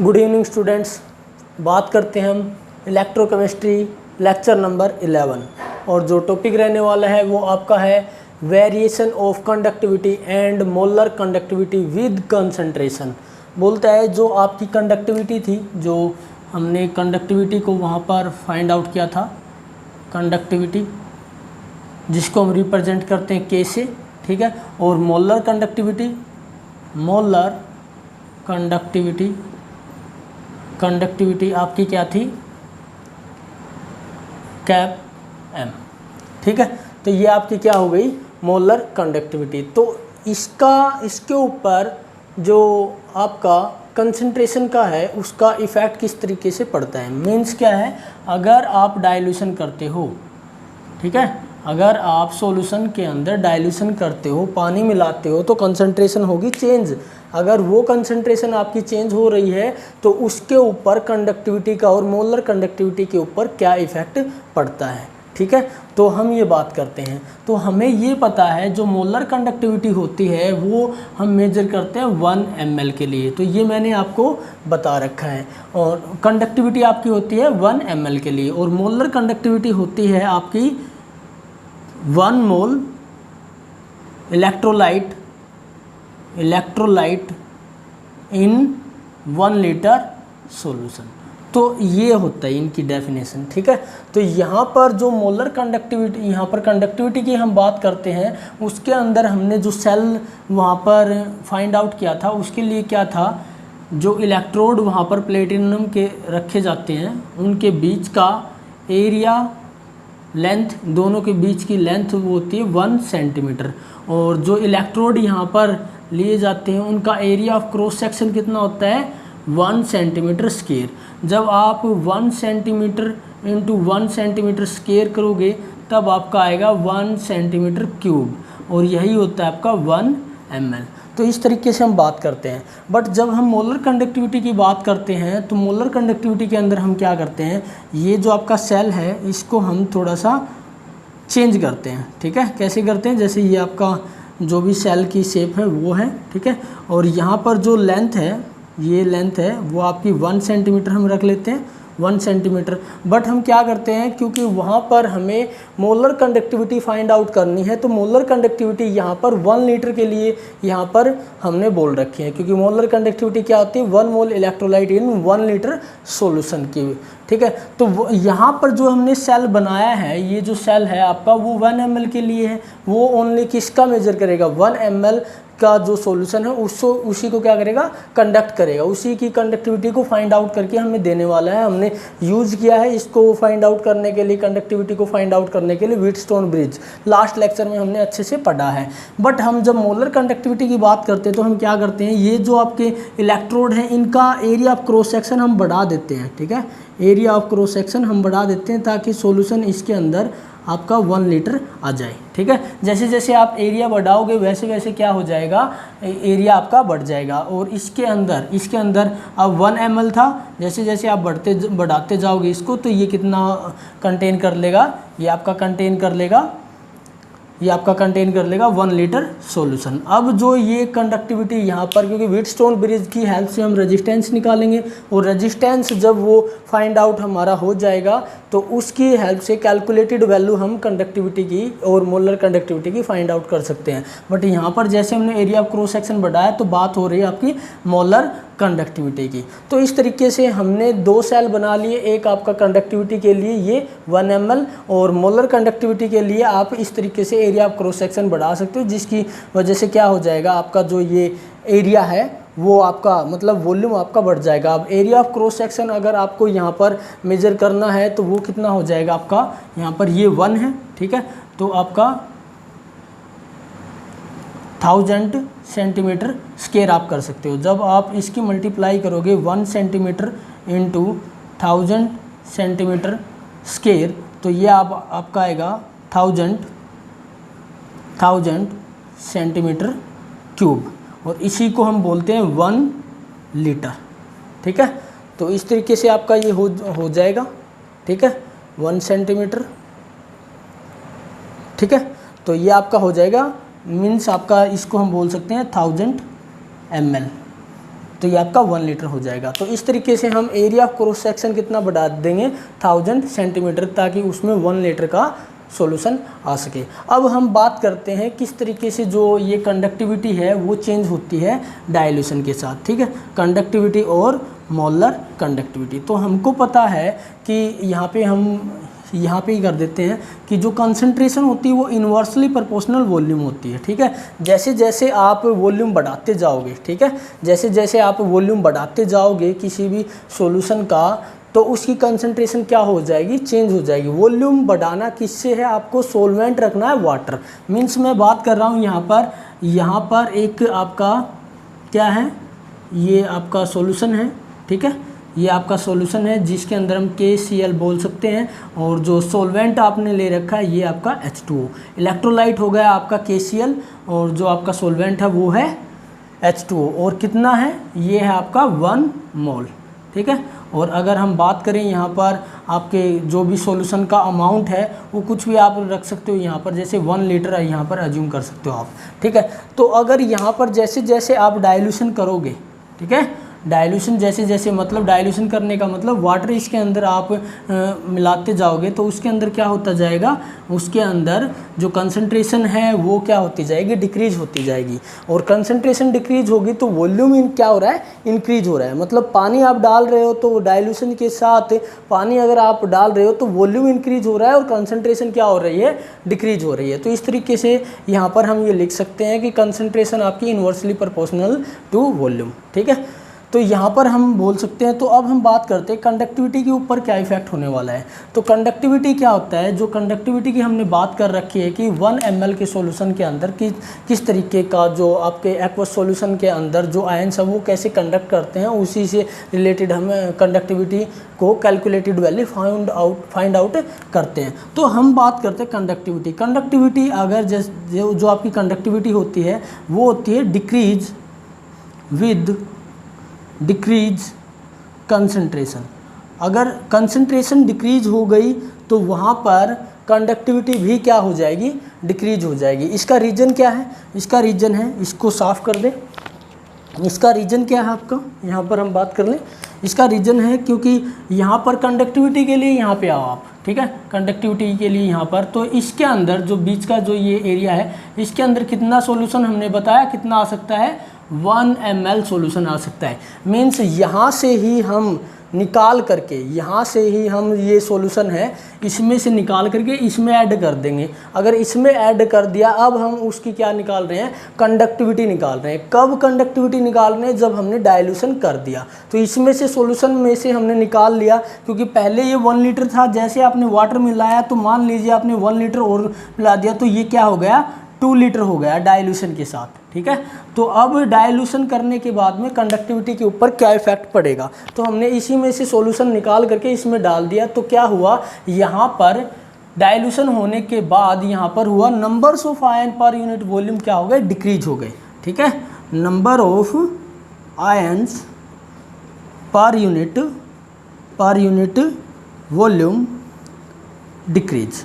Good evening students. बात करते हैं हम इलेक्ट्रोकेमिस्ट्री लेक्चर नंबर 11 और जो टॉपिक रहने वाला है वो आपका है variation of conductivity and molar conductivity with concentration. बोलता है जो आपकी कंडक्टिविटी थी, जो हमने कंडक्टिविटी को वहाँ पर फाइंड आउट किया था, कंडक्टिविटी जिसको हम रिप्रेजेंट करते हैं के से, ठीक है, और मोलर कंडक्टिविटी, मोलर कंडक्टिविटी आपकी क्या थी, कैप एम, ठीक है। तो ये आपकी क्या हो गई, मोलर कंडक्टिविटी। तो इसके ऊपर जो आपका कंसंट्रेशन का है उसका इफ़ेक्ट किस तरीके से पड़ता है। मीन्स क्या है, अगर आप डाइल्यूशन करते हो, ठीक है, अगर आप सॉल्यूशन के अंदर डाइल्यूशन करते हो, पानी मिलाते हो, तो कंसंट्रेशन होगी चेंज। अगर वो कंसंट्रेशन आपकी चेंज हो रही है तो उसके ऊपर कंडक्टिविटी का और मोलर कंडक्टिविटी के ऊपर क्या इफ़ेक्ट पड़ता है, ठीक है। तो हम ये बात करते हैं, तो हमें ये पता है जो मोलर कंडक्टिविटी होती है वो हम मेजर करते हैं 1 ml के लिए। तो ये मैंने आपको बता रखा है। और कंडक्टिविटी आपकी होती है 1 ml के लिए, और मोलर कंडक्टिविटी होती है आपकी 1 मोल इलेक्ट्रोलाइट इन 1 लीटर सॉल्यूशन। तो ये होता है इनकी डेफिनेशन, ठीक है। तो यहाँ पर जो मोलर कंडक्टिविटी, यहाँ पर कंडक्टिविटी की हम बात करते हैं, उसके अंदर हमने जो सेल वहाँ पर फाइंड आउट किया था उसके लिए क्या था, जो इलेक्ट्रोड वहाँ पर प्लेटिनम के रखे जाते हैं उनके बीच का एरिया, लेंथ, दोनों के बीच की लेंथ वो होती है 1 सेंटीमीटर। और जो इलेक्ट्रोड यहाँ पर लिए जाते हैं उनका एरिया ऑफ क्रॉस सेक्शन कितना होता है, 1 सेंटीमीटर स्क्वायर। जब आप 1 सेंटीमीटर इंटू 1 सेंटीमीटर स्क्वायर करोगे तब आपका आएगा 1 सेंटीमीटर क्यूब, और यही होता है आपका 1 ml। तो इस तरीके से हम बात करते हैं। बट जब हम मोलर कंडक्टिविटी की बात करते हैं तो मोलर कंडक्टिविटी के अंदर हम क्या करते हैं, ये जो आपका सेल है इसको हम थोड़ा सा चेंज करते हैं, ठीक है। कैसे करते हैं, जैसे ये आपका जो भी सेल की शेप है वो है, ठीक है, और यहाँ पर जो लेंथ है, ये लेंथ है वो आपकी 1 सेंटीमीटर हम रख लेते हैं, 1 सेंटीमीटर। बट हम क्या करते हैं, क्योंकि वहाँ पर हमें मोलर कंडक्टिविटी फाइंड आउट करनी है, तो मोलर कंडक्टिविटी यहाँ पर 1 लीटर के लिए यहाँ पर हमने बोल रखी है, क्योंकि मोलर कंडक्टिविटी क्या होती है, 1 मोल इलेक्ट्रोलाइट इन 1 लीटर सॉल्यूशन की, ठीक है। तो यहाँ पर जो हमने सेल बनाया है, ये जो सेल है आपका वो 1 ml के लिए है। वो ओनली किसका मेजर करेगा, 1 ml का जो सॉल्यूशन है उसी को क्या करेगा, कंडक्ट करेगा। उसी की कंडक्टिविटी को फाइंड आउट करके हमें देने वाला है। हमने यूज़ किया है इसको फाइंड आउट करने के लिए, कंडक्टिविटी को फाइंड आउट करने के लिए व्हीटस्टोन ब्रिज, लास्ट लेक्चर में हमने अच्छे से पढ़ा है। बट हम जब मोलर कंडक्टिविटी की बात करते हैं तो हम क्या करते हैं, ये जो आपके इलेक्ट्रोड हैं इनका एरिया ऑफ क्रॉस सेक्शन हम बढ़ा देते हैं, ठीक है, एरिया ऑफ क्रॉस सेक्शन हम बढ़ा देते हैं ताकि सॉल्यूशन इसके अंदर आपका 1 लीटर आ जाए, ठीक है। जैसे जैसे आप एरिया बढ़ाओगे वैसे वैसे क्या हो जाएगा, एरिया आपका बढ़ जाएगा। और इसके अंदर अब 1 ml था, जैसे जैसे आप बढ़ाते जाओगे इसको, तो ये कितना कंटेन कर लेगा, ये आपका कंटेन कर लेगा 1 लीटर सॉल्यूशन। अब जो ये कंडक्टिविटी यहाँ पर, क्योंकि व्हीटस्टोन ब्रिज की हेल्प से हम रेजिस्टेंस निकालेंगे, और रेजिस्टेंस जब वो फाइंड आउट हमारा हो जाएगा तो उसकी हेल्प से कैलकुलेटेड वैल्यू हम कंडक्टिविटी की और मोलर कंडक्टिविटी की फाइंड आउट कर सकते हैं। बट यहाँ पर जैसे हमने एरिया ऑफ क्रॉस सेक्शन बढ़ाया तो बात हो रही है आपकी मोलर कंडक्टिविटी की। तो इस तरीके से हमने 2 सेल बना लिए, एक आपका कंडक्टिविटी के लिए ये 1 ml, और मोलर कंडक्टिविटी के लिए आप इस तरीके से एरिया ऑफ क्रॉस सेक्शन बढ़ा सकते हो, जिसकी वजह से क्या हो जाएगा, आपका जो ये एरिया है वो आपका मतलब वॉल्यूम आपका बढ़ जाएगा। अब एरिया ऑफ क्रॉस सेक्शन अगर आपको यहाँ पर मेजर करना है तो वो कितना हो जाएगा आपका, यहाँ पर ये 1 है, ठीक है, तो आपका 1000 सेंटीमीटर स्क्वायर आप कर सकते हो। जब आप इसकी मल्टीप्लाई करोगे 1 सेंटीमीटर इंटू 1000 सेंटीमीटर स्क्वायर, तो ये आपका आएगा 1000 सेंटीमीटर क्यूब, और इसी को हम बोलते हैं 1 लीटर, ठीक है। तो इस तरीके से आपका ये हो जाएगा, ठीक है, 1 सेंटीमीटर, ठीक है। तो ये आपका हो जाएगा, मीन्स आपका इसको हम बोल सकते हैं 1000 ml, तो ये आपका 1 लीटर हो जाएगा। तो इस तरीके से हम एरिया ऑफ क्रॉस सेक्शन कितना बढ़ा देंगे 1000 सेंटीमीटर, ताकि उसमें 1 लीटर का सॉल्यूशन आ सके। अब हम बात करते हैं किस तरीके से जो ये कंडक्टिविटी है वो चेंज होती है डाइल्यूशन के साथ, ठीक है, कंडक्टिविटी और मोलर कंडक्टिविटी। तो हमको पता है कि यहाँ पे ही कर देते हैं कि जो कंसंट्रेशन होती है वो इन्वर्सली प्रोपोर्शनल वॉल्यूम होती है, ठीक है। जैसे जैसे आप वॉल्यूम बढ़ाते जाओगे, ठीक है, जैसे जैसे आप वॉल्यूम बढ़ाते जाओगे किसी भी सॉल्यूशन का, तो उसकी कंसंट्रेशन क्या हो जाएगी, चेंज हो जाएगी। वॉल्यूम बढ़ाना किससे है, आपको सॉल्वेंट रखना है वाटर। मीन्स मैं बात कर रहा हूँ यहाँ पर एक आपका क्या है, ये आपका सॉल्यूशन है, ठीक है, ये आपका सॉल्यूशन है जिसके अंदर हम KCl बोल सकते हैं, और जो सॉल्वेंट आपने ले रखा है ये आपका H2O। इलेक्ट्रोलाइट हो गया आपका KCl, और जो आपका सॉल्वेंट है वो है H2O, और कितना है, ये है आपका 1 मोल, ठीक है। और अगर हम बात करें यहाँ पर आपके जो भी सॉल्यूशन का अमाउंट है वो कुछ भी आप रख सकते हो यहाँ पर, जैसे 1 लीटर यहाँ पर अज्यूम कर सकते हो आप, ठीक है। तो अगर यहाँ पर जैसे जैसे आप डाइल्यूशन करोगे, ठीक है, डाइल्यूशन जैसे जैसे मतलब डाइल्यूशन करने का मतलब वाटर इसके अंदर आप मिलाते जाओगे, तो उसके अंदर क्या होता जाएगा, उसके अंदर जो कंसंट्रेशन है वो क्या होती जाएगी, डिक्रीज होती जाएगी। और कंसंट्रेशन डिक्रीज होगी तो वॉल्यूम क्या हो रहा है, इंक्रीज हो रहा है। मतलब पानी आप डाल रहे हो तो डाइल्यूशन के साथ पानी अगर आप डाल रहे हो तो वॉल्यूम इंक्रीज हो रहा है और कंसंट्रेशन क्या हो रही है, डिक्रीज हो रही है। तो इस तरीके से यहाँ पर हम ये लिख सकते हैं कि कंसंट्रेशन आपकी इन्वर्सली प्रोपोर्शनल टू वॉल्यूम, ठीक है। तो यहाँ पर हम बोल सकते हैं। तो अब हम बात करते हैं कंडक्टिविटी के ऊपर क्या इफेक्ट होने वाला है। तो कंडक्टिविटी क्या होता है, जो कंडक्टिविटी की हमने बात कर रखी है कि 1 ml के सॉल्यूशन के अंदर किस तरीके का जो आपके एक्वस सॉल्यूशन के अंदर जो आयंस है वो कैसे कंडक्ट करते हैं, उसी से रिलेटेड हम कंडक्टिविटी को कैलकुलेटेड वैल्यू फाइंड आउट करते हैं। तो हम बात करते हैं कंडक्टिविटी अगर जो आपकी कंडक्टिविटी होती है वो होती है डिक्रीज विद डिक्रीज कंसंट्रेशन। अगर कंसंट्रेशन डिक्रीज हो गई तो वहाँ पर कंडक्टिविटी भी क्या हो जाएगी, डिक्रीज हो जाएगी। इसका रीज़न क्या है, इसका रीज़न है, इसको साफ कर दे, इसका रीज़न क्या है आपका, यहाँ पर हम बात कर लें। इसका रीज़न है क्योंकि यहाँ पर कंडक्टिविटी के लिए यहाँ पे आओ आप, ठीक है, कंडक्टिविटी के लिए यहाँ पर, तो इसके अंदर जो बीच का जो ये एरिया है इसके अंदर कितना सॉल्यूशन हमने बताया कितना आ सकता है, 1 ml सॉल्यूशन आ सकता है। मीन्स यहाँ से ही हम निकाल करके, यहाँ से ही हम ये सॉल्यूशन है इसमें से निकाल करके इसमें ऐड कर देंगे। अगर इसमें ऐड कर दिया, अब हम उसकी क्या निकाल रहे हैं, कंडक्टिविटी निकाल रहे हैं। कब कंडक्टिविटी निकाल रहे हैं, जब हमने डाइल्यूशन कर दिया। तो इसमें से सॉल्यूशन में से हमने निकाल लिया, क्योंकि पहले ये 1 लीटर था, जैसे आपने वाटर मिलाया तो मान लीजिए आपने 1 लीटर और मिला दिया तो ये क्या हो गया, 2 लीटर हो गया डाइल्यूशन के साथ, ठीक है। तो अब डाइल्यूशन करने के बाद में कंडक्टिविटी के ऊपर क्या इफेक्ट पड़ेगा, तो हमने इसी में से सॉल्यूशन निकाल करके इसमें डाल दिया। तो क्या हुआ, यहाँ पर डाइल्यूशन होने के बाद यहाँ पर हुआ numbers of ion per unit volume क्या हो गए, डिक्रीज हो गए, ठीक है। Number of ions per unit volume decrease,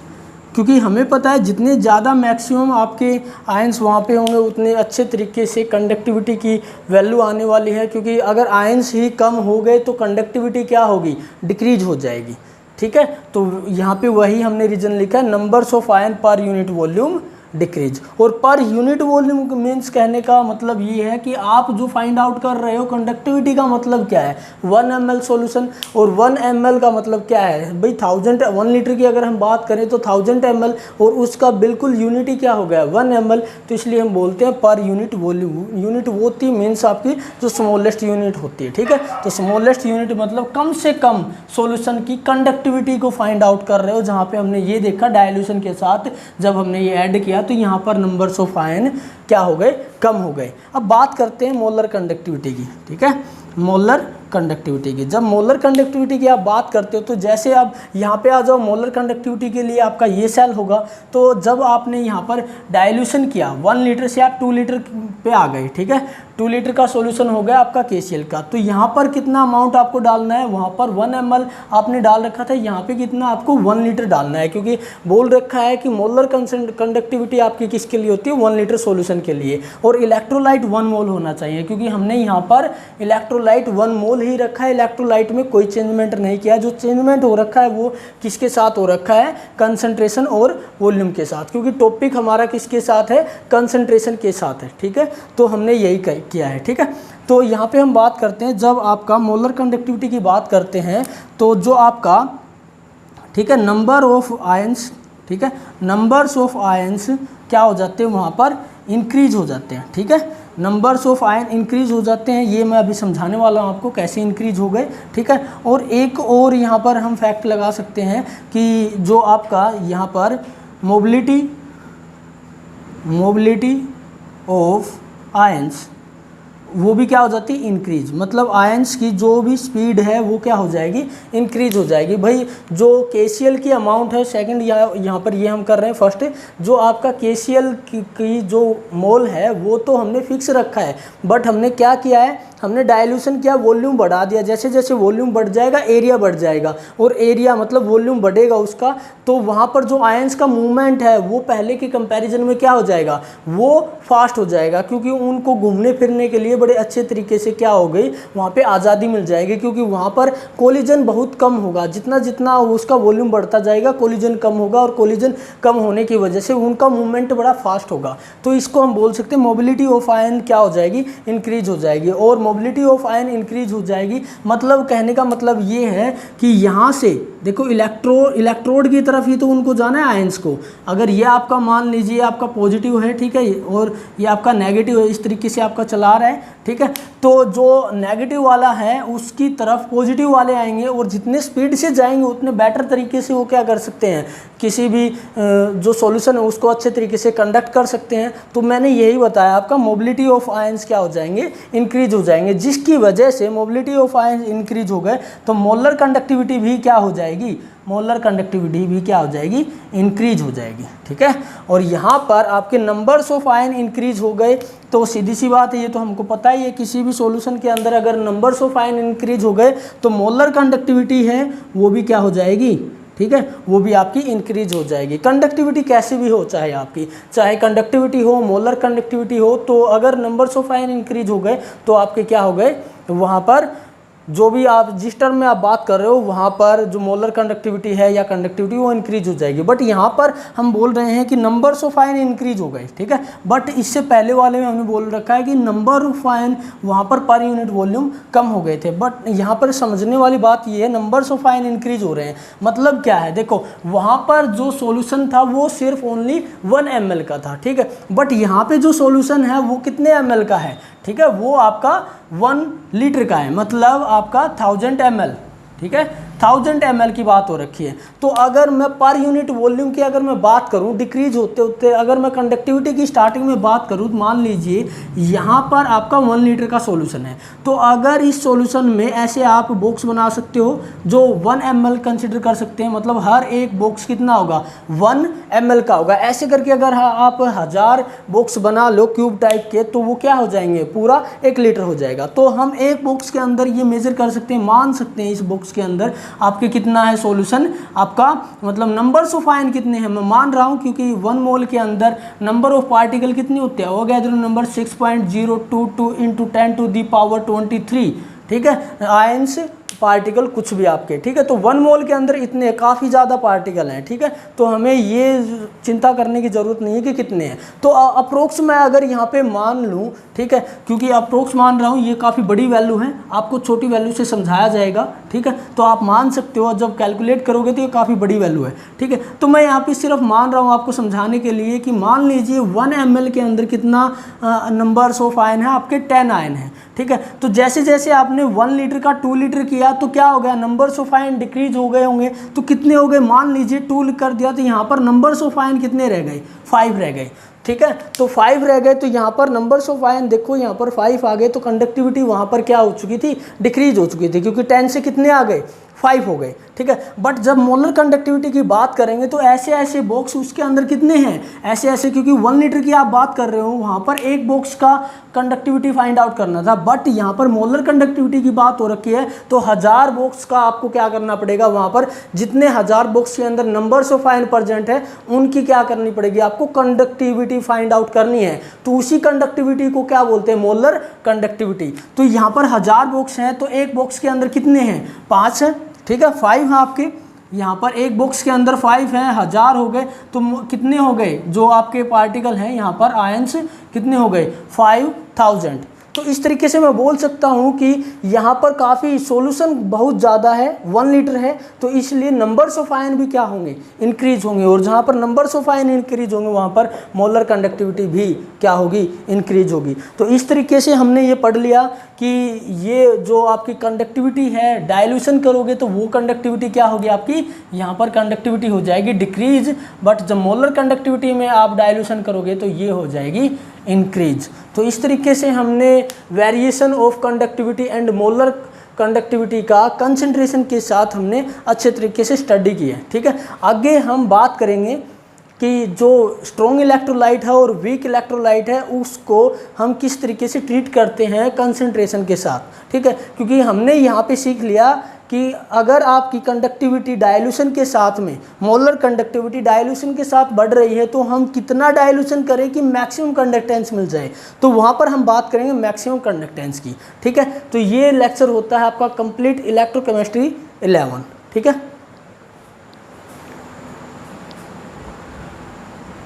क्योंकि हमें पता है जितने ज़्यादा मैक्सिमम आपके आयंस वहाँ पे होंगे उतने अच्छे तरीके से कंडक्टिविटी की वैल्यू आने वाली है। क्योंकि अगर आयंस ही कम हो गए तो कंडक्टिविटी क्या होगी, डिक्रीज हो जाएगी, ठीक है। तो यहाँ पे वही हमने रीजन लिखा है, numbers of ion per unit volume decrease. और पर यूनिट वॉल्यूम मीन्स कहने का मतलब ये है कि आप जो फाइंड आउट कर रहे हो कंडक्टिविटी का मतलब क्या है, 1 ml सॉल्यूशन, और 1 ml का मतलब क्या है भाई 1 लीटर की अगर हम बात करें तो 1000 ml, और उसका बिल्कुल यूनिटी क्या हो गया 1 ml। तो इसलिए हम बोलते हैं पर यूनिट वॉल्यूम। यूनिट वो होती है मीन्स आपकी जो स्मॉलेस्ट यूनिट होती है, ठीक है। तो स्मॉलेस्ट यूनिट मतलब कम से कम सॉल्यूशन की कंडक्टिविटी को फाइंड आउट कर रहे हो, जहाँ पे हमने ये देखा डाइल्यूशन के साथ जब हमने ये ऐड किया तो यहाँ पर नंबर्स ऑफ आयन क्या हो गए, कम हो गए। अब बात करते हैं मोलर कंडक्टिविटी की, ठीक है, मोलर कंडक्टिविटी की। जब मोलर कंडक्टिविटी की आप बात करते हो तो जैसे आप यहाँ पे आ जाओ, मोलर कंडक्टिविटी के लिए आपका ये सेल होगा। तो जब आपने यहाँ पर डाइल्यूशन किया 1 लीटर से आप 2 लीटर पे आ गए, ठीक है, 2 लीटर का सॉल्यूशन हो गया आपका KCl का। तो यहाँ पर कितना अमाउंट आपको डालना है, वहाँ पर 1 ml आपने डाल रखा था, यहाँ पे कितना आपको 1 लीटर डालना है, क्योंकि बोल रखा है कि मोलर कंडक्टिविटी आपकी किसके लिए होती है, 1 लीटर सॉल्यूशन के लिए, और इलेक्ट्रोलाइट 1 मोल होना चाहिए, क्योंकि हमने यहाँ पर इलेक्ट्रोलाइट 1 मोल ही रखा है, इलेक्ट्रोलाइट में कोई चेंजमेंट नहीं किया। जो चेंजमेंट हो रखा है वो किसके साथ हो रखा है, कंसंट्रेशन और वॉल्यूम के साथ, क्योंकि टॉपिक हमारा किसके साथ है, कंसंट्रेशन के साथ है। ठीक है, तो हमने यही किया है। ठीक है, तो यहाँ पे हम बात करते हैं, जब आपका मोलर कंडक्टिविटी की बात करते हैं तो जो आपका, ठीक है, नंबर ऑफ आयंस, ठीक है, नंबर्स ऑफ आयंस क्या हो जाते हैं, वहाँ पर इंक्रीज हो जाते हैं। ठीक है, नंबर्स ऑफ आयन इंक्रीज हो जाते हैं, ये मैं अभी समझाने वाला हूँ आपको कैसे इंक्रीज हो गए। ठीक है, और एक और यहाँ पर हम फैक्ट लगा सकते हैं कि जो आपका यहाँ पर मोबिलिटी ऑफ आयंस वो भी क्या हो जाती है, इंक्रीज, मतलब आयंस की जो भी स्पीड है वो क्या हो जाएगी, इंक्रीज हो जाएगी। भाई जो KCl की अमाउंट है, सेकंड यहाँ पर ये हम कर रहे हैं, फर्स्ट जो आपका KCl की जो मोल है वो तो हमने फिक्स रखा है, बट हमने क्या किया है, हमने डाइल्यूशन किया, वॉल्यूम बढ़ा दिया। जैसे जैसे वॉल्यूम बढ़ जाएगा एरिया बढ़ जाएगा, और एरिया मतलब वॉल्यूम बढ़ेगा उसका, तो वहाँ पर जो आयंस का मूवमेंट है वो पहले के कंपैरिजन में क्या हो जाएगा, वो फास्ट हो जाएगा, क्योंकि उनको घूमने फिरने के लिए बड़े अच्छे तरीके से क्या हो गई, वहाँ पे आज़ादी मिल जाएगी, क्योंकि वहाँ पर कोलिजन बहुत कम होगा। जितना जितना उसका वॉल्यूम बढ़ता जाएगा कोलिजन कम होगा, और कोलिजन कम होने की वजह से उनका मूवमेंट बड़ा फास्ट होगा। तो इसको हम बोल सकते हैं मोबिलिटी ऑफ आयन क्या हो जाएगी, इंक्रीज हो जाएगी। और मोबिलिटी ऑफ आयन इंक्रीज हो जाएगी मतलब कहने का मतलब ये है कि यहाँ से देखो इलेक्ट्रोड की तरफ ही तो उनको जाना है आयंस को। अगर ये आपका मान लीजिए आपका पॉजिटिव है, ठीक है, और ये आपका नेगेटिव है, इस तरीके से आपका चला रहा है। ठीक है, तो जो नेगेटिव वाला है उसकी तरफ पॉजिटिव वाले आएंगे, और जितने स्पीड से जाएंगे उतने बेटर तरीके से वो क्या कर सकते हैं, किसी भी जो सॉल्यूशन है उसको अच्छे तरीके से कंडक्ट कर सकते हैं। तो मैंने यही बताया आपका मोबिलिटी ऑफ आयंस क्या हो जाएंगे, इंक्रीज हो जाएंगे, जिसकी वजह से मोबिलिटी ऑफ आयंस इंक्रीज हो गए तो मोलर कंडक्टिविटी भी क्या हो जाएगी, मोलर कंडक्टिविटी भी क्या हो जाएगी, इंक्रीज हो जाएगी। ठीक है, और यहाँ पर आपके नंबर्स ऑफ आयन इंक्रीज हो गए तो सीधी सी बात है, ये तो हमको पता ही है, किसी भी सॉल्यूशन के अंदर अगर नंबर्स ऑफ आयन इंक्रीज हो गए तो मोलर कंडक्टिविटी है वो भी क्या हो जाएगी, ठीक है, वो भी आपकी इंक्रीज हो जाएगी। कंडक्टिविटी कैसी भी हो, चाहे आपकी चाहे कंडक्टिविटी हो, मोलर कंडक्टिविटी हो, तो अगर नंबर्स ऑफ आयन इंक्रीज हो गए तो आपके क्या हो गए, वहाँ पर जो भी आप जिस टर्म में आप बात कर रहे हो वहाँ पर जो मोलर कंडक्टिविटी है या कंडक्टिविटी वो इंक्रीज हो जाएगी। बट यहाँ पर हम बोल रहे हैं कि नंबर्स ऑफ आयन इंक्रीज हो गए। ठीक है, बट इससे पहले वाले में हमने बोल रखा है कि नंबर ऑफ आयन वहाँ पर यूनिट वॉल्यूम कम हो गए थे। बट यहाँ पर समझने वाली बात ये है, नंबर्स ऑफ आयन इंक्रीज हो रहे हैं, मतलब क्या है, देखो वहाँ पर जो सोल्यूशन था वो सिर्फ ओनली 1 ml का था। ठीक है, बट यहाँ पे जो सोल्यूशन है वो कितने ml का है, ठीक है, वो आपका 1 लीटर का है, मतलब आपका 1000 ml। ठीक है, 1000 ml की बात हो रखी है। तो अगर मैं पर यूनिट वॉल्यूम की अगर मैं बात करूं, डिक्रीज होते होते अगर मैं कंडक्टिविटी की स्टार्टिंग में बात करूं, तो मान लीजिए यहाँ पर आपका 1 लीटर का सॉल्यूशन है, तो अगर इस सॉल्यूशन में ऐसे आप बॉक्स बना सकते हो जो 1 ml कंसिडर कर सकते हैं, मतलब हर एक बॉक्स कितना होगा, 1 ml का होगा। ऐसे करके अगर आप 1000 बॉक्स बना लो क्यूब टाइप के, तो वो क्या हो जाएंगे, पूरा 1 लीटर हो जाएगा। तो हम एक बॉक्स के अंदर ये मेजर कर सकते हैं, मान सकते हैं इस बॉक्स के अंदर आपके कितना है सॉल्यूशन, आपका मतलब नंबर्स ऑफ आयन कितने हैं मैं मान रहा हूं, क्योंकि 1 मोल के अंदर नंबर ऑफ पार्टिकल कितने होते हैं, Avogadro number 6.022 into 10 to the power 23। ठीक है, आयंस पार्टिकल कुछ भी आपके, ठीक है, तो 1 मोल के अंदर इतने काफ़ी ज़्यादा पार्टिकल हैं। ठीक है, तो हमें ये चिंता करने की ज़रूरत नहीं है कि कितने हैं। तो अप्रोक्स मैं अगर यहाँ पे मान लूँ, ठीक है, क्योंकि अप्रोक्स मान रहा हूँ, ये काफ़ी बड़ी वैल्यू है, आपको छोटी वैल्यू से समझाया जाएगा। ठीक है, तो आप मान सकते हो, जब कैलकुलेट करोगे तो ये काफ़ी बड़ी वैल्यू है। ठीक है, तो मैं यहाँ पे सिर्फ मान रहा हूँ आपको समझाने के लिए कि मान लीजिए 1 ml के अंदर कितना नंबर्स ऑफ आयन है, आपके 10 आयन है। ठीक है, तो जैसे जैसे आपने 1 लीटर का 2 लीटर किया तो क्या हो गया, नंबर्स ऑफ आयन डिक्रीज हो गए होंगे। तो कितने हो गए, मान लीजिए 2 कर दिया तो यहाँ पर नंबर्स ऑफ आयन कितने रह गए, 5 रह गए। ठीक है, तो 5 रह गए, तो यहाँ पर नंबर्स ऑफ आयन देखो यहाँ पर 5 आ गए, तो कंडक्टिविटी वहाँ पर क्या हो चुकी थी, डिक्रीज हो चुकी थी, क्योंकि 10 से कितने आ गए, 5 हो गए, ठीक है। बट जब मोलर कंडक्टिविटी की बात करेंगे तो ऐसे ऐसे बॉक्स उसके अंदर कितने हैं, ऐसे ऐसे, क्योंकि 1 लीटर की आप बात कर रहे हो, वहाँ पर एक बॉक्स का कंडक्टिविटी फाइंड आउट करना था, बट यहाँ पर मोलर कंडक्टिविटी की बात हो रखी है तो 1000 बॉक्स का आपको क्या करना पड़ेगा, वहाँ पर जितने 1000 बॉक्स के अंदर नंबर्स ऑफ आयन प्रेजेंट है उनकी क्या करनी पड़ेगी, आपको कंडक्टिविटी फाइंड आउट करनी है। तो उसी कंडक्टिविटी को क्या बोलते हैं, मोलर कंडक्टिविटी। तो यहाँ पर 1000 बॉक्स हैं तो एक बॉक्स के अंदर कितने हैं, 5 हैं, ठीक है, 5 हैं आपके, यहाँ पर एक बॉक्स के अंदर 5 हैं, 1000 हो गए, तो कितने हो गए जो आपके पार्टिकल हैं यहाँ पर आयंस कितने हो गए, 5000। तो इस तरीके से मैं बोल सकता हूँ कि यहाँ पर काफ़ी सॉल्यूशन बहुत ज़्यादा है, 1 लीटर है, तो इसलिए नंबर्स ऑफ आयन भी क्या होंगे, इंक्रीज होंगे, और जहाँ पर नंबर्स ऑफ आयन इंक्रीज होंगे वहाँ पर मोलर कंडक्टिविटी भी क्या होगी, इंक्रीज होगी। तो इस तरीके से हमने ये पढ़ लिया कि ये जो आपकी कंडक्टिविटी है, डाइल्यूशन करोगे तो वो कंडक्टिविटी क्या होगी आपकी, यहाँ पर कंडक्टिविटी हो जाएगी डिक्रीज, बट जब मोलर कंडक्टिविटी में आप डाइल्यूशन करोगे तो ये हो जाएगी इंक्रीज। तो इस तरीके से हमने variation of conductivity and molar conductivity का कंसंट्रेशन के साथ हमने अच्छे तरीके से स्टडी की है, ठीक है। आगे हम बात करेंगे कि जो स्ट्रॉन्ग इलेक्ट्रोलाइट है और वीक इलेक्ट्रोलाइट है उसको हम किस तरीके से ट्रीट करते हैं कंसंट्रेशन के साथ, ठीक है। क्योंकि हमने यहाँ पे सीख लिया कि अगर आपकी कंडक्टिविटी डाइल्यूशन के साथ में, मोलर कंडक्टिविटी डाइल्यूशन के साथ बढ़ रही है तो हम कितना डाइल्यूशन करें कि मैक्सिमम कंडक्टेंस मिल जाए, तो वहाँ पर हम बात करेंगे मैक्सिमम कंडक्टेंस की, ठीक है। तो ये लेक्चर होता है आपका कंप्लीट इलेक्ट्रोकेमिस्ट्री 11, ठीक है।